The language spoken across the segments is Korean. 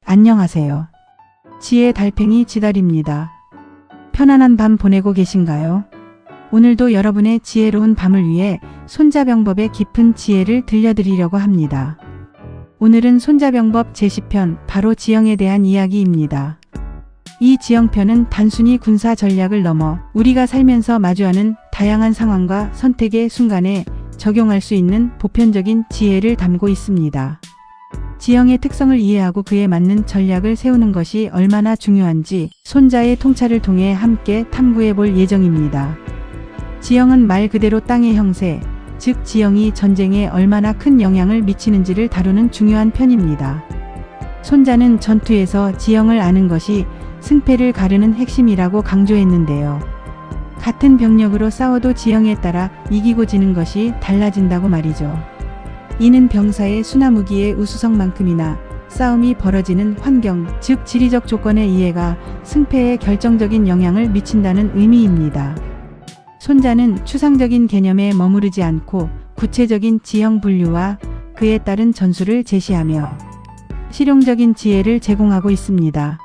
안녕하세요. 지혜 달팽이 지달입니다. 편안한 밤 보내고 계신가요? 오늘도 여러분의 지혜로운 밤을 위해 손자병법의 깊은 지혜를 들려드리려고 합니다. 오늘은 손자병법 제10편 바로 지형에 대한 이야기입니다. 이 지형편은 단순히 군사 전략을 넘어 우리가 살면서 마주하는 다양한 상황과 선택의 순간에 적용할 수 있는 보편적인 지혜를 담고 있습니다. 지형의 특성을 이해하고 그에 맞는 전략을 세우는 것이 얼마나 중요한지 손자의 통찰을 통해 함께 탐구해 볼 예정입니다. 지형은 말 그대로 땅의 형세, 즉 지형이 전쟁에 얼마나 큰 영향을 미치는지를 다루는 중요한 편입니다. 손자는 전투에서 지형을 아는 것이 승패를 가르는 핵심이라고 강조했는데요. 같은 병력으로 싸워도 지형에 따라 이기고 지는 것이 달라진다고 말이죠. 이는 병사의 수나무기의 우수성만큼이나 싸움이 벌어지는 환경, 즉 지리적 조건의 이해가 승패에 결정적인 영향을 미친다는 의미입니다. 손자는 추상적인 개념에 머무르지 않고 구체적인 지형 분류와 그에 따른 전술을 제시하며 실용적인 지혜를 제공하고 있습니다.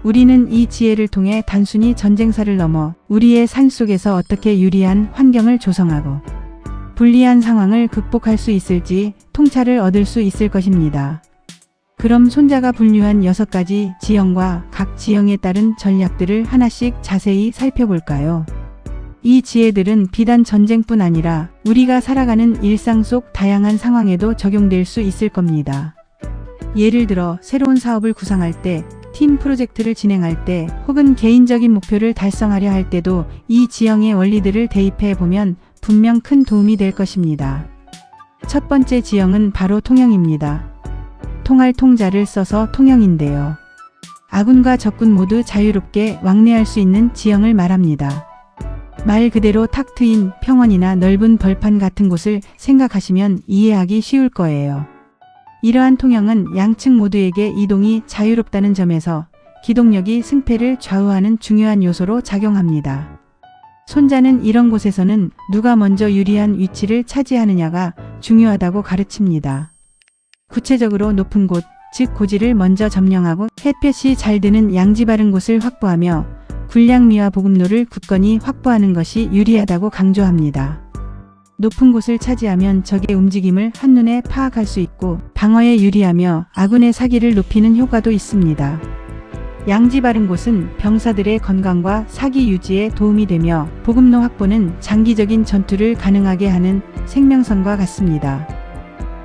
우리는 이 지혜를 통해 단순히 전쟁사를 넘어 우리의 삶 속에서 어떻게 유리한 환경을 조성하고 불리한 상황을 극복할 수 있을지 통찰을 얻을 수 있을 것입니다. 그럼 손자가 분류한 6가지 지형과 각 지형에 따른 전략들을 하나씩 자세히 살펴볼까요? 이 지혜들은 비단 전쟁뿐 아니라 우리가 살아가는 일상 속 다양한 상황에도 적용될 수 있을 겁니다. 예를 들어 새로운 사업을 구상할 때, 팀 프로젝트를 진행할 때, 혹은 개인적인 목표를 달성하려 할 때도 이 지형의 원리들을 대입해 보면 분명 큰 도움이 될 것입니다. 첫 번째 지형은 바로 통영입니다. 통할 통자를 써서 통영인데요. 아군과 적군 모두 자유롭게 왕래할 수 있는 지형을 말합니다. 말 그대로 탁 트인 평원이나 넓은 벌판 같은 곳을 생각하시면 이해하기 쉬울 거예요. 이러한 통영은 양측 모두에게 이동이 자유롭다는 점에서 기동력이 승패를 좌우하는 중요한 요소로 작용합니다. 손자는 이런 곳에서는 누가 먼저 유리한 위치를 차지하느냐가 중요하다고 가르칩니다. 구체적으로 높은 곳, 즉 고지를 먼저 점령하고 햇볕이 잘 드는 양지 바른 곳을 확보하며 군량미와 보급로를 굳건히 확보하는 것이 유리하다고 강조합니다. 높은 곳을 차지하면 적의 움직임을 한눈에 파악할 수 있고 방어에 유리하며 아군의 사기를 높이는 효과도 있습니다. 양지 바른 곳은 병사들의 건강과 사기 유지에 도움이 되며 보급로 확보는 장기적인 전투를 가능하게 하는 생명선과 같습니다.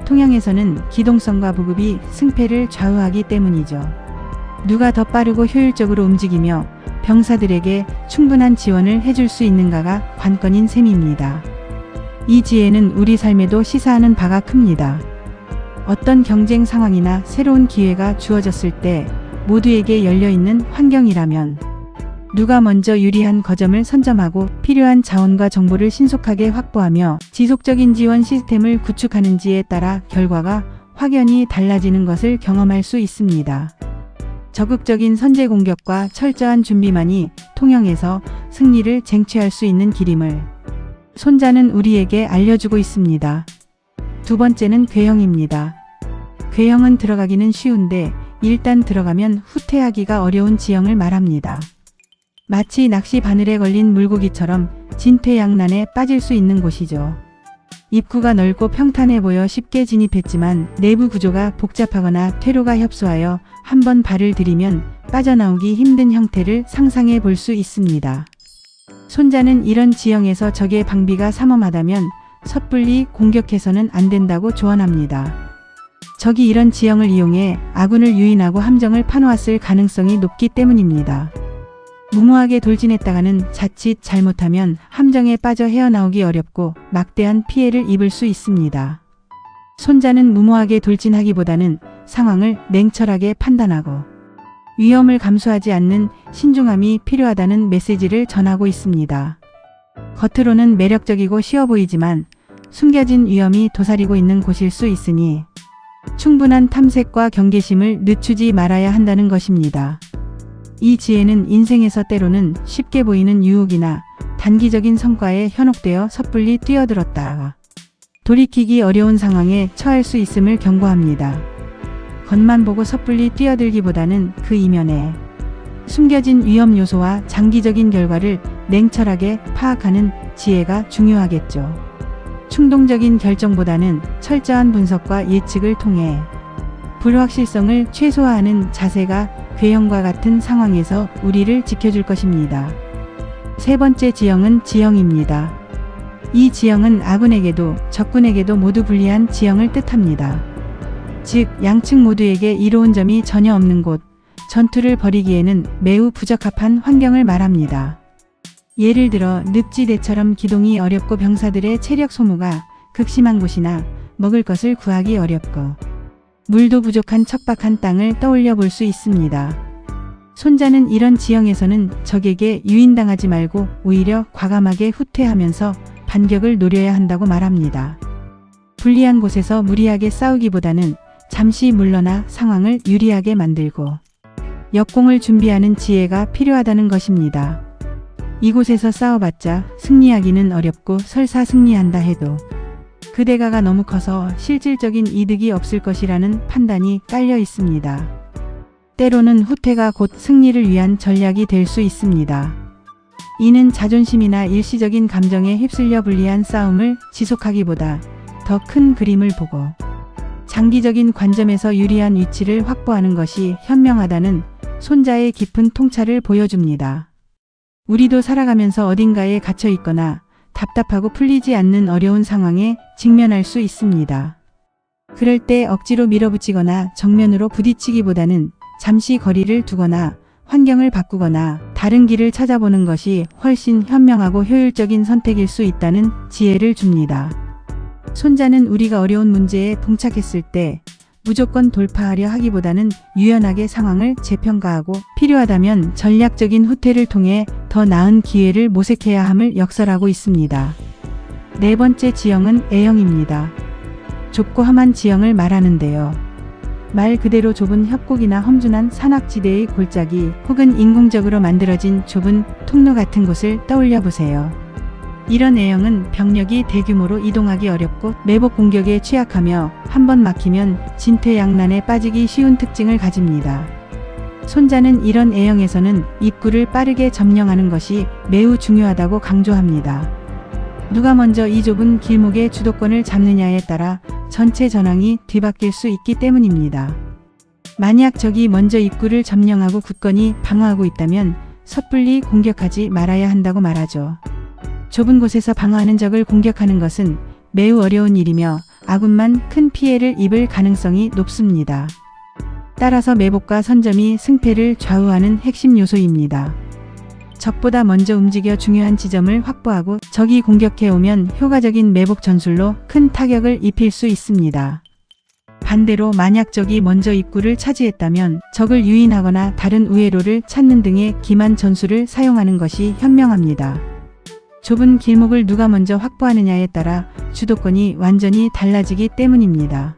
통영에서는 기동성과 보급이 승패를 좌우하기 때문이죠. 누가 더 빠르고 효율적으로 움직이며 병사들에게 충분한 지원을 해줄 수 있는가가 관건인 셈입니다. 이 지혜는 우리 삶에도 시사하는 바가 큽니다. 어떤 경쟁 상황이나 새로운 기회가 주어졌을 때 모두에게 열려있는 환경이라면 누가 먼저 유리한 거점을 선점하고 필요한 자원과 정보를 신속하게 확보하며 지속적인 지원 시스템을 구축하는지에 따라 결과가 확연히 달라지는 것을 경험할 수 있습니다. 적극적인 선제 공격과 철저한 준비만이 통영에서 승리를 쟁취할 수 있는 길임을 손자는 우리에게 알려주고 있습니다. 두 번째는 괴형입니다. 괴형은 들어가기는 쉬운데 일단 들어가면 후퇴하기가 어려운 지형을 말합니다. 마치 낚시 바늘에 걸린 물고기처럼 진퇴양난에 빠질 수 있는 곳이죠. 입구가 넓고 평탄해 보여 쉽게 진입했지만 내부 구조가 복잡하거나 퇴로가 협소하여 한번 발을 들이면 빠져나오기 힘든 형태를 상상해 볼 수 있습니다. 손자는 이런 지형에서 적의 방비가 삼엄하다면 섣불리 공격해서는 안 된다고 조언합니다. 적이 이런 지형을 이용해 아군을 유인하고 함정을 파놓았을 가능성이 높기 때문입니다. 무모하게 돌진했다가는 자칫 잘못하면 함정에 빠져 헤어나오기 어렵고 막대한 피해를 입을 수 있습니다. 손자는 무모하게 돌진하기보다는 상황을 냉철하게 판단하고 위험을 감수하지 않는 신중함이 필요하다는 메시지를 전하고 있습니다. 겉으로는 매력적이고 쉬워 보이지만 숨겨진 위험이 도사리고 있는 곳일 수 있으니 충분한 탐색과 경계심을 늦추지 말아야 한다는 것입니다. 이 지혜는 인생에서 때로는 쉽게 보이는 유혹이나 단기적인 성과에 현혹되어 섣불리 뛰어들었다가 돌이키기 어려운 상황에 처할 수 있음을 경고합니다. 겉만 보고 섣불리 뛰어들기보다는 그 이면에 숨겨진 위험 요소와 장기적인 결과를 냉철하게 파악하는 지혜가 중요하겠죠. 충동적인 결정보다는 철저한 분석과 예측을 통해 불확실성을 최소화하는 자세가 괴형과 같은 상황에서 우리를 지켜줄 것입니다. 세 번째 지형은 지형입니다. 이 지형은 아군에게도 적군에게도 모두 불리한 지형을 뜻합니다. 즉, 양측 모두에게 이로운 점이 전혀 없는 곳, 전투를 벌이기에는 매우 부적합한 환경을 말합니다. 예를 들어 늪지대처럼 기동이 어렵고 병사들의 체력 소모가 극심한 곳이나 먹을 것을 구하기 어렵고 물도 부족한 척박한 땅을 떠올려 볼 수 있습니다. 손자는 이런 지형에서는 적에게 유인당하지 말고 오히려 과감하게 후퇴하면서 반격을 노려야 한다고 말합니다. 불리한 곳에서 무리하게 싸우기보다는 잠시 물러나 상황을 유리하게 만들고 역공을 준비하는 지혜가 필요하다는 것입니다. 이곳에서 싸워봤자 승리하기는 어렵고 설사 승리한다 해도 그 대가가 너무 커서 실질적인 이득이 없을 것이라는 판단이 깔려 있습니다. 때로는 후퇴가 곧 승리를 위한 전략이 될 수 있습니다. 이는 자존심이나 일시적인 감정에 휩쓸려 불리한 싸움을 지속하기보다 더 큰 그림을 보고 장기적인 관점에서 유리한 위치를 확보하는 것이 현명하다는 손자의 깊은 통찰을 보여줍니다. 우리도 살아가면서 어딘가에 갇혀 있거나 답답하고 풀리지 않는 어려운 상황에 직면할 수 있습니다. 그럴 때 억지로 밀어붙이거나 정면으로 부딪히기보다는 잠시 거리를 두거나 환경을 바꾸거나 다른 길을 찾아보는 것이 훨씬 현명하고 효율적인 선택일 수 있다는 지혜를 줍니다. 손자는 우리가 어려운 문제에 봉착했을 때 무조건 돌파하려 하기보다는 유연하게 상황을 재평가하고 필요하다면 전략적인 후퇴를 통해 더 나은 기회를 모색해야 함을 역설하고 있습니다. 네 번째 지형은 A형입니다. 좁고 험한 지형을 말하는데요. 말 그대로 좁은 협곡이나 험준한 산악지대의 골짜기 혹은 인공적으로 만들어진 좁은 통로 같은 곳을 떠올려 보세요. 이런 A형은 병력이 대규모로 이동하기 어렵고 매복 공격에 취약하며 한번 막히면 진퇴양난에 빠지기 쉬운 특징을 가집니다. 손자는 이런 A형에서는 입구를 빠르게 점령하는 것이 매우 중요하다고 강조합니다. 누가 먼저 이 좁은 길목의 주도권을 잡느냐에 따라 전체 전황이 뒤바뀔 수 있기 때문입니다. 만약 적이 먼저 입구를 점령하고 굳건히 방어하고 있다면 섣불리 공격하지 말아야 한다고 말하죠. 좁은 곳에서 방어하는 적을 공격하는 것은 매우 어려운 일이며 아군만 큰 피해를 입을 가능성이 높습니다. 따라서 매복과 선점이 승패를 좌우하는 핵심 요소입니다. 적보다 먼저 움직여 중요한 지점을 확보하고 적이 공격해오면 효과적인 매복 전술로 큰 타격을 입힐 수 있습니다. 반대로 만약 적이 먼저 입구를 차지했다면 적을 유인하거나 다른 우회로를 찾는 등의 기만 전술을 사용하는 것이 현명합니다. 좁은 길목을 누가 먼저 확보하느냐에 따라 주도권이 완전히 달라지기 때문입니다.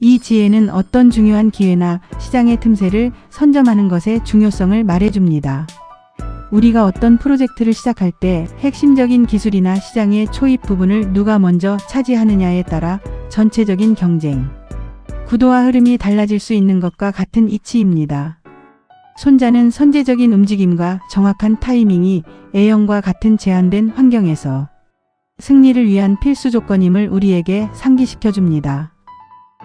이 지혜는 어떤 중요한 기회나 시장의 틈새를 선점하는 것의 중요성을 말해줍니다. 우리가 어떤 프로젝트를 시작할 때 핵심적인 기술이나 시장의 초입 부분을 누가 먼저 차지하느냐에 따라 전체적인 경쟁, 구도와 흐름이 달라질 수 있는 것과 같은 이치입니다. 손자는 선제적인 움직임과 정확한 타이밍이 A형과 같은 제한된 환경에서 승리를 위한 필수 조건임을 우리에게 상기시켜 줍니다.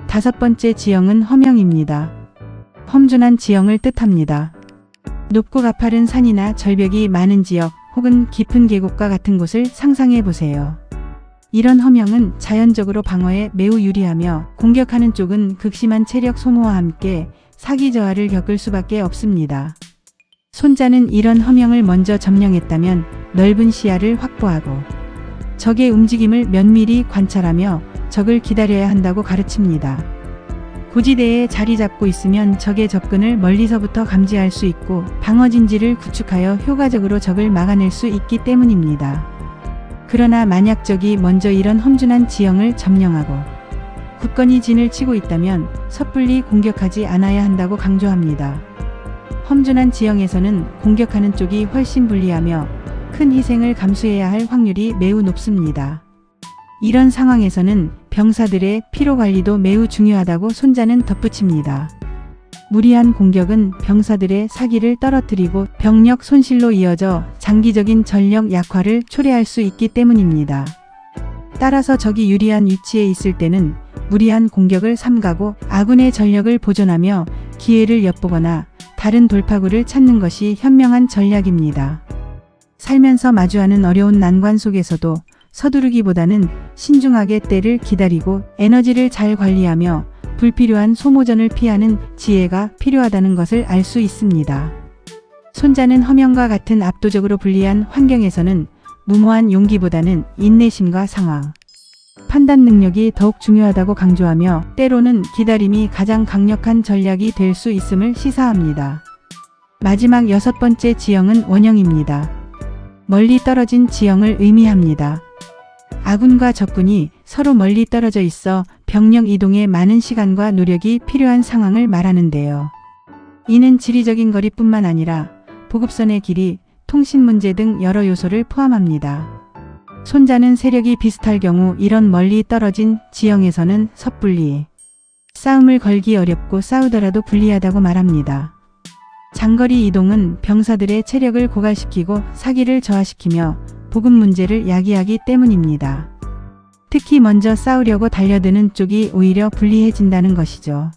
다섯 번째 지형은 험형입니다. 험준한 지형을 뜻합니다. 높고 가파른 산이나 절벽이 많은 지역 혹은 깊은 계곡과 같은 곳을 상상해 보세요. 이런 험형은 자연적으로 방어에 매우 유리하며 공격하는 쪽은 극심한 체력 소모와 함께 사기 저하를 겪을 수밖에 없습니다. 손자는 이런 험형을 먼저 점령했다면 넓은 시야를 확보하고 적의 움직임을 면밀히 관찰하며 적을 기다려야 한다고 가르칩니다. 고지대에 자리 잡고 있으면 적의 접근을 멀리서부터 감지할 수 있고 방어 진지를 구축하여 효과적으로 적을 막아낼 수 있기 때문입니다. 그러나 만약 적이 먼저 이런 험준한 지형을 점령하고 굳건히 진을 치고 있다면 섣불리 공격하지 않아야 한다고 강조합니다. 험준한 지형에서는 공격하는 쪽이 훨씬 불리하며 큰 희생을 감수해야 할 확률이 매우 높습니다. 이런 상황에서는 병사들의 피로관리도 매우 중요하다고 손자는 덧붙입니다. 무리한 공격은 병사들의 사기를 떨어뜨리고 병력 손실로 이어져 장기적인 전력 약화를 초래할 수 있기 때문입니다. 따라서 적이 유리한 위치에 있을 때는 무리한 공격을 삼가고 아군의 전력을 보존하며 기회를 엿보거나 다른 돌파구를 찾는 것이 현명한 전략입니다. 살면서 마주하는 어려운 난관 속에서도 서두르기보다는 신중하게 때를 기다리고 에너지를 잘 관리하며 불필요한 소모전을 피하는 지혜가 필요하다는 것을 알 수 있습니다. 손자는 허명과 같은 압도적으로 불리한 환경에서는 무모한 용기보다는 인내심과 상황, 판단 능력이 더욱 중요하다고 강조하며 때로는 기다림이 가장 강력한 전략이 될 수 있음을 시사합니다. 마지막 6번째 지형은 원형입니다. 멀리 떨어진 지형을 의미합니다. 아군과 적군이 서로 멀리 떨어져 있어 병력 이동에 많은 시간과 노력이 필요한 상황을 말하는데요. 이는 지리적인 거리뿐만 아니라 보급선의 길이, 통신 문제 등 여러 요소를 포함합니다. 손자는 세력이 비슷할 경우 이런 멀리 떨어진 지형에서는 섣불리 싸움을 걸기 어렵고 싸우더라도 불리하다고 말합니다. 장거리 이동은 병사들의 체력을 고갈시키고 사기를 저하시키며 보급 문제를 야기하기 때문입니다. 특히 먼저 싸우려고 달려드는 쪽이 오히려 불리해진다는 것이죠.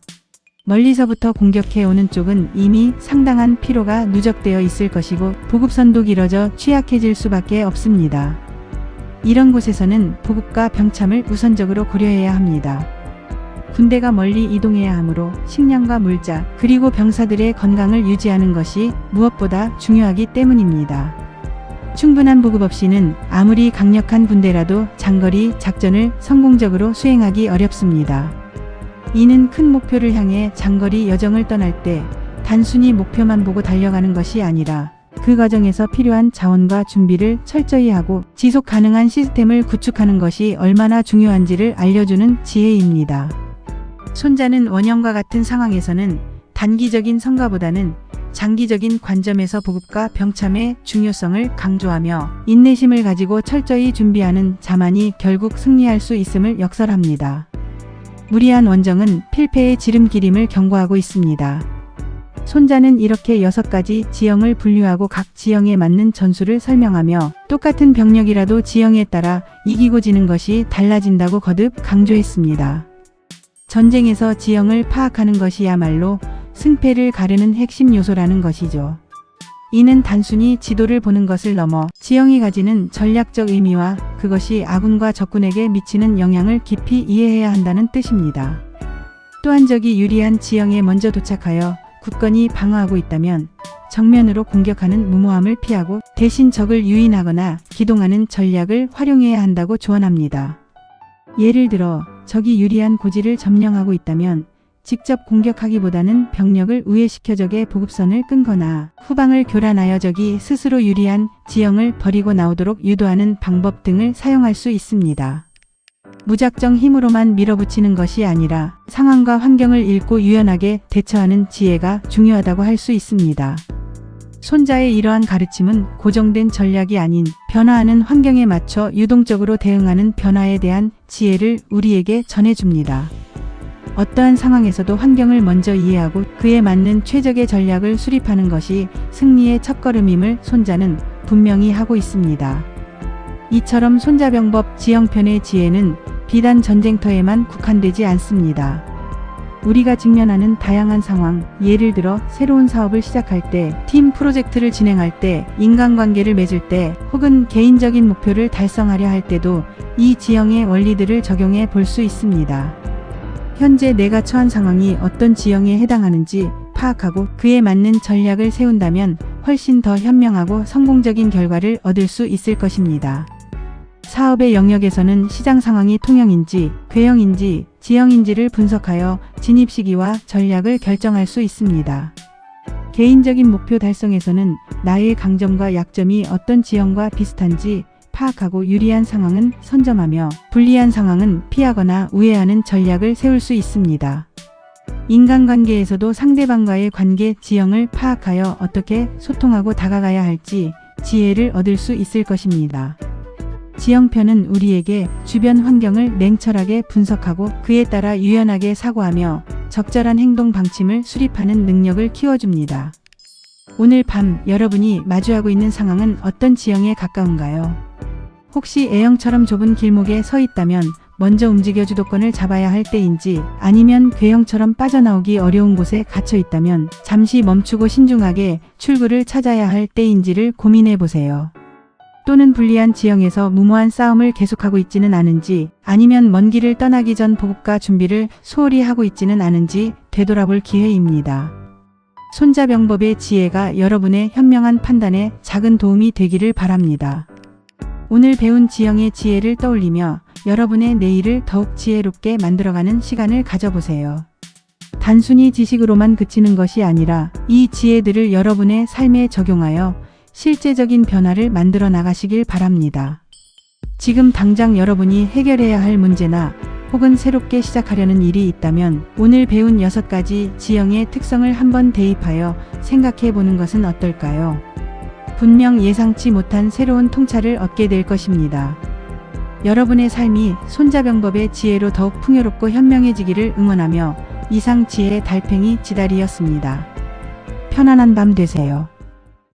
멀리서부터 공격해 오는 쪽은 이미 상당한 피로가 누적되어 있을 것이고 보급선도 길어져 취약해질 수밖에 없습니다. 이런 곳에서는 보급과 병참을 우선적으로 고려해야 합니다. 군대가 멀리 이동해야 하므로 식량과 물자 그리고 병사들의 건강을 유지하는 것이 무엇보다 중요하기 때문입니다. 충분한 보급 없이는 아무리 강력한 군대라도 장거리 작전을 성공적으로 수행하기 어렵습니다. 이는 큰 목표를 향해 장거리 여정을 떠날 때 단순히 목표만 보고 달려가는 것이 아니라 그 과정에서 필요한 자원과 준비를 철저히 하고 지속 가능한 시스템을 구축하는 것이 얼마나 중요한지를 알려주는 지혜입니다. 손자는 원형과 같은 상황에서는 단기적인 성과보다는 장기적인 관점에서 보급과 병참의 중요성을 강조하며 인내심을 가지고 철저히 준비하는 자만이 결국 승리할 수 있음을 역설합니다. 무리한 원정은 필패의 지름길임을 경고하고 있습니다. 손자는 이렇게 6가지 지형을 분류하고 각 지형에 맞는 전술을 설명하며 똑같은 병력이라도 지형에 따라 이기고 지는 것이 달라진다고 거듭 강조했습니다. 전쟁에서 지형을 파악하는 것이야말로 승패를 가르는 핵심 요소라는 것이죠. 이는 단순히 지도를 보는 것을 넘어 지형이 가지는 전략적 의미와 그것이 아군과 적군에게 미치는 영향을 깊이 이해해야 한다는 뜻입니다. 또한 적이 유리한 지형에 먼저 도착하여 굳건히 방어하고 있다면 정면으로 공격하는 무모함을 피하고 대신 적을 유인하거나 기동하는 전략을 활용해야 한다고 조언합니다. 예를 들어 적이 유리한 고지를 점령하고 있다면 직접 공격하기보다는 병력을 우회시켜 적의 보급선을 끊거나 후방을 교란하여 적이 스스로 유리한 지형을 버리고 나오도록 유도하는 방법 등을 사용할 수 있습니다. 무작정 힘으로만 밀어붙이는 것이 아니라 상황과 환경을 읽고 유연하게 대처하는 지혜가 중요하다고 할 수 있습니다. 손자의 이러한 가르침은 고정된 전략이 아닌 변화하는 환경에 맞춰 유동적으로 대응하는 변화에 대한 지혜를 우리에게 전해줍니다. 어떠한 상황에서도 환경을 먼저 이해하고 그에 맞는 최적의 전략을 수립하는 것이 승리의 첫걸음임을 손자는 분명히 하고 있습니다. 이처럼 손자병법 지형편의 지혜는 비단 전쟁터에만 국한되지 않습니다. 우리가 직면하는 다양한 상황, 예를 들어 새로운 사업을 시작할 때, 팀 프로젝트를 진행할 때, 인간관계를 맺을 때, 혹은 개인적인 목표를 달성하려 할 때도 이 지형의 원리들을 적용해 볼 수 있습니다. 현재 내가 처한 상황이 어떤 지형에 해당하는지 파악하고 그에 맞는 전략을 세운다면 훨씬 더 현명하고 성공적인 결과를 얻을 수 있을 것입니다. 사업의 영역에서는 시장 상황이 통영인지, 궤형인지, 지형인지를 분석하여 진입 시기와 전략을 결정할 수 있습니다. 개인적인 목표 달성에서는 나의 강점과 약점이 어떤 지형과 비슷한지 파악하고 유리한 상황은 선점하며 불리한 상황은 피하거나 우회하는 전략을 세울 수 있습니다. 인간관계에서도 상대방과의 관계 지형을 파악하여 어떻게 소통하고 다가가야 할지 지혜를 얻을 수 있을 것입니다. 지형편은 우리에게 주변 환경을 냉철하게 분석하고 그에 따라 유연하게 사고하며 적절한 행동 방침을 수립하는 능력을 키워줍니다. 오늘 밤 여러분이 마주하고 있는 상황은 어떤 지형에 가까운가요? 혹시 A형처럼 좁은 길목에 서 있다면 먼저 움직여 주도권을 잡아야 할 때인지, 아니면 K형처럼 빠져나오기 어려운 곳에 갇혀 있다면 잠시 멈추고 신중하게 출구를 찾아야 할 때인지를 고민해 보세요. 또는 불리한 지형에서 무모한 싸움을 계속하고 있지는 않은지, 아니면 먼 길을 떠나기 전 보급과 준비를 소홀히 하고 있지는 않은지 되돌아볼 기회입니다. 손자병법의 지혜가 여러분의 현명한 판단에 작은 도움이 되기를 바랍니다. 오늘 배운 지형의 지혜를 떠올리며 여러분의 내일을 더욱 지혜롭게 만들어가는 시간을 가져보세요. 단순히 지식으로만 그치는 것이 아니라 이 지혜들을 여러분의 삶에 적용하여 실제적인 변화를 만들어 나가시길 바랍니다. 지금 당장 여러분이 해결해야 할 문제나 혹은 새롭게 시작하려는 일이 있다면 오늘 배운 6가지 지형의 특성을 한번 대입하여 생각해 보는 것은 어떨까요? 분명 예상치 못한 새로운 통찰을 얻게 될 것입니다. 여러분의 삶이 손자병법의 지혜로 더욱 풍요롭고 현명해지기를 응원하며 이상 지혜의 달팽이 지다리였습니다. 편안한 밤 되세요.